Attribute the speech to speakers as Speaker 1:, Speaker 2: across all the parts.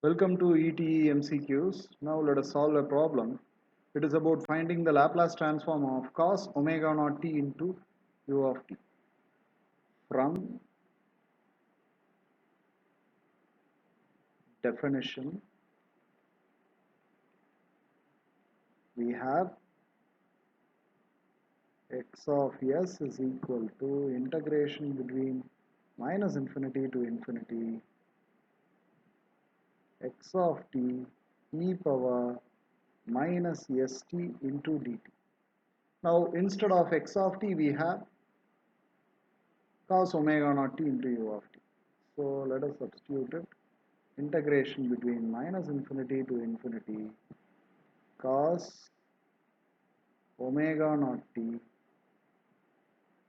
Speaker 1: Welcome to ETE MCQs. Now let us solve a problem. It is about finding the Laplace transform of cos omega naught t into u of t. From definition, we have x of s is equal to integration between minus infinity to infinity x of t e power minus st into dt. Now instead of x of t we have cos omega naught t into u of t. So let us substitute it. Integration between minus infinity to infinity cos omega naught t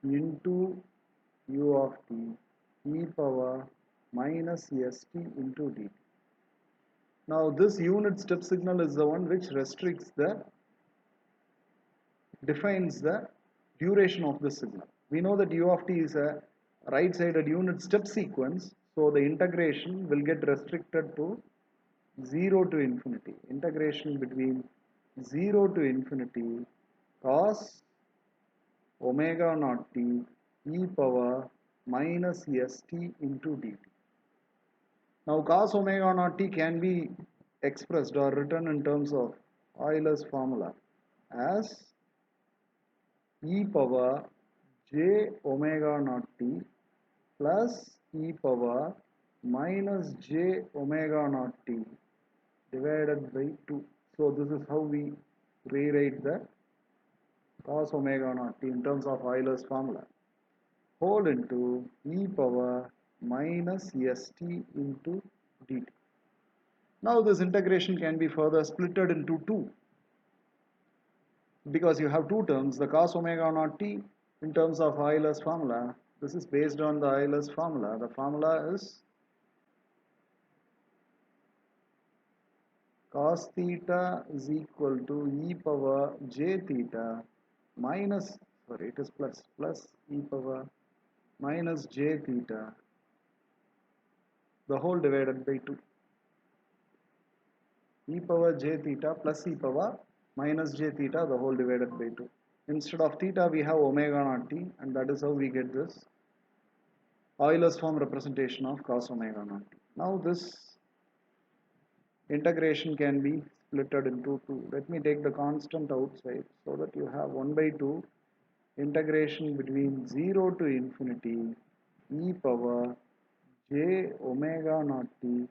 Speaker 1: into u of t e power minus st into dt. Now this unit step signal is the one which defines the duration of the signal. We know that u of t is a right-sided unit step sequence, so the integration will get restricted to 0 to infinity. Integration between 0 to infinity cos omega naught t e power minus st into dt. Now cos omega naught t can be expressed or written in terms of Euler's formula as e power j omega naught t plus e power minus j omega naught t divided by 2. So this is how we rewrite the cos omega naught t in terms of Euler's formula. Whole into e power minus st into dt. Now this integration can be further splitted into two, because you have two terms, the cos omega naught t in terms of Euler's formula. This is based on the Euler's formula. The formula is cos theta is equal to e power j theta minus, sorry, it is plus e power minus j theta the whole divided by 2. E power j theta plus e power minus j theta the whole divided by 2. Instead of theta we have omega naught t, and that is how we get this Euler's form representation of cos omega naught t. Now this integration can be splitted into two. Let me take the constant outside so that you have 1 by 2 integration between 0 to infinity e power j omega naught t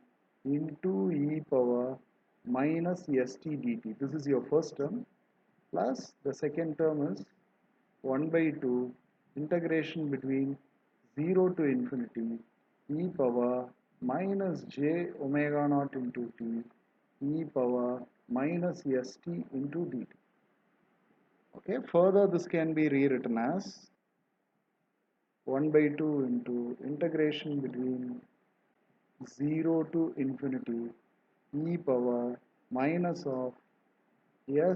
Speaker 1: into e power minus st dt. This is your first term, plus the second term is 1 by 2 integration between 0 to infinity e power minus j omega naught into t e power minus st into dt. Okay, further this can be rewritten as 1 by 2 into integration between 0 to infinity e power minus of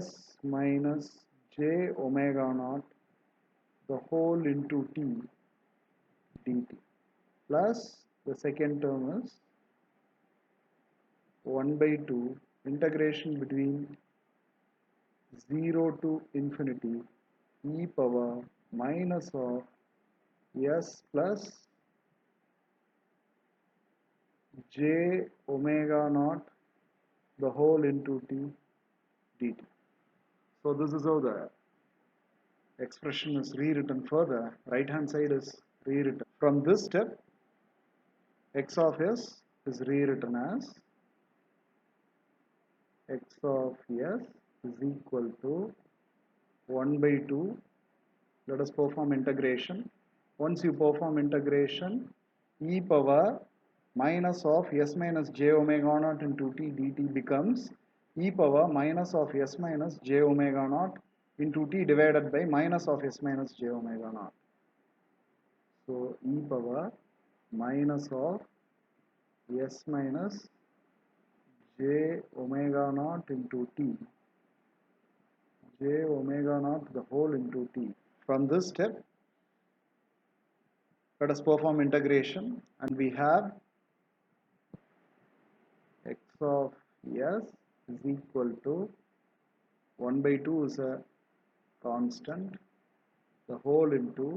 Speaker 1: s minus j omega naught the whole into t dt, plus the second term is 1 by 2 integration between 0 to infinity e power minus of s plus j omega naught the whole into t dt. So this is how the expression is rewritten further. Right hand side is rewritten. From this step, x of s is rewritten as x of s is equal to 1 by 2. Let us perform integration. Once you perform integration, e power minus of s minus j omega naught into t dt becomes e power minus of s minus j omega naught into t divided by minus of s minus j omega naught. So e power minus of s minus j omega naught into t, j omega naught the whole into t. From this step, let us perform integration, and we have x of s is equal to 1 by 2 is a constant, the whole into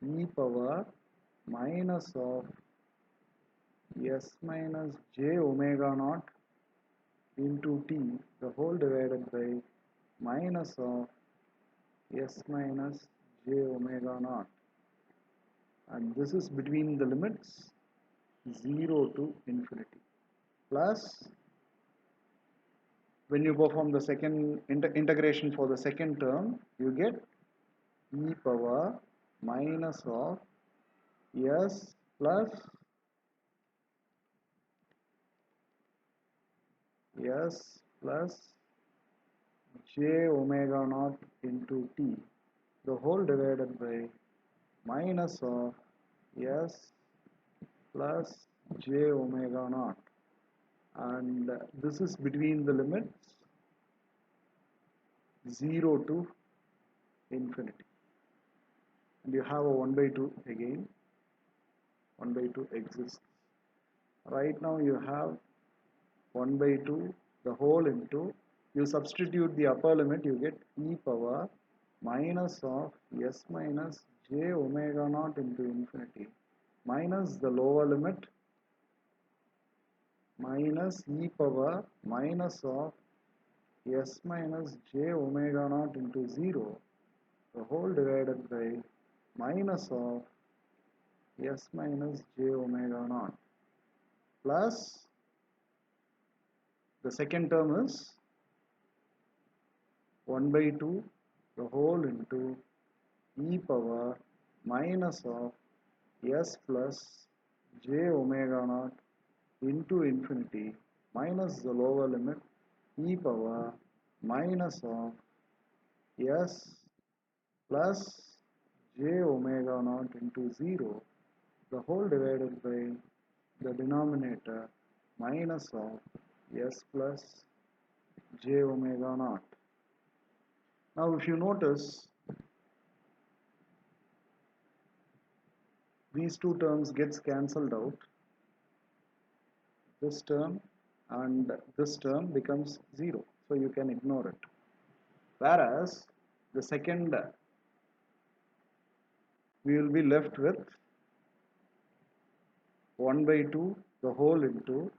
Speaker 1: e power minus of s minus j omega naught into t, the whole divided by minus of s minus j omega naught, and this is between the limits 0 to infinity, plus when you perform the second integration for the second term, you get e power minus of s plus s plus j omega naught into t, the whole divided by minus of s plus j omega naught, and this is between the limits 0 to infinity, and you have a 1 by 2 again. 1 by 2 exists. Right now you have 1 by 2 the whole into, you substitute the upper limit, you get e power minus of s minus j omega naught into infinity minus the lower limit minus e power minus of s minus j omega naught into 0, the whole divided by minus of s minus j omega naught, plus the second term is 1 by 2 the whole into e power minus of s plus j omega naught into infinity minus the lower limit e power minus of s plus j omega naught into 0, the whole divided by the denominator minus of s plus j omega naught. Now if you notice, these two terms gets cancelled out, this term and this term becomes 0, so you can ignore it, whereas the second we will be left with 1 by 2 the whole into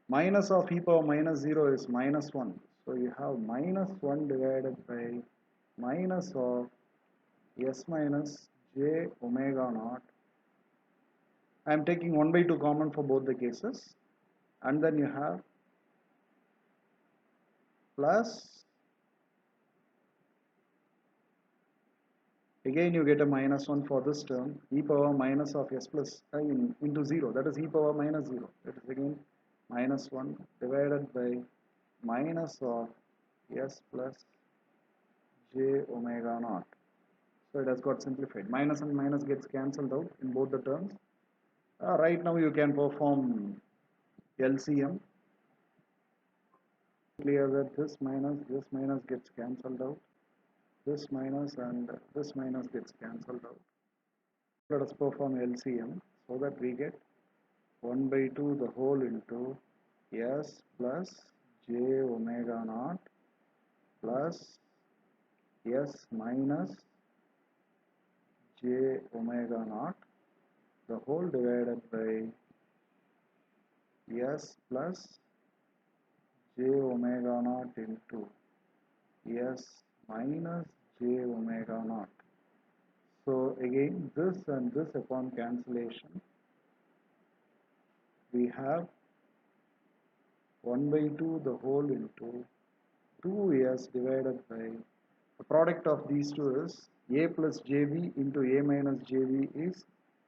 Speaker 1: minus of e power minus 0 is minus 1, so you have minus 1 divided by minus of s minus j omega naught. I am taking 1 by 2 common for both the cases, and then you have plus, again you get a minus 1 for this term, e power minus of s plus into 0, that is e power minus 0, that is again minus 1 divided by minus of s plus j omega naught. So it has got simplified. Minus and minus gets cancelled out in both the terms. Right now you can perform LCM. Clear that this minus gets cancelled out. This minus and this minus gets cancelled out. Let us perform LCM so that we get 1 by 2 the whole into s plus j omega naught plus s minus j omega naught, the whole divided by s plus j omega naught into s minus j omega naught. So again this and this upon cancellation we have 1 by 2 the whole into 2s divided by, the product of these two is a plus jb into a minus jb is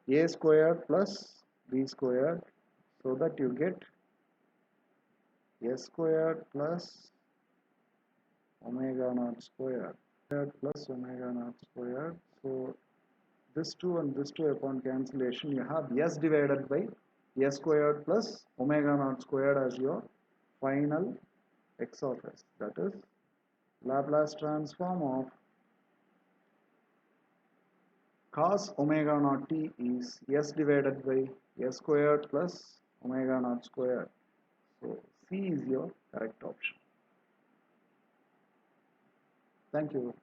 Speaker 1: a squared plus b squared, so that you get s squared plus omega naught squared plus omega naught squared. So this 2 and this 2 upon cancellation you have s divided by s squared plus omega naught squared as your final x of s, that is Laplace transform of cos omega naught t is s divided by s squared plus omega naught squared. So C is your correct option. Thank you.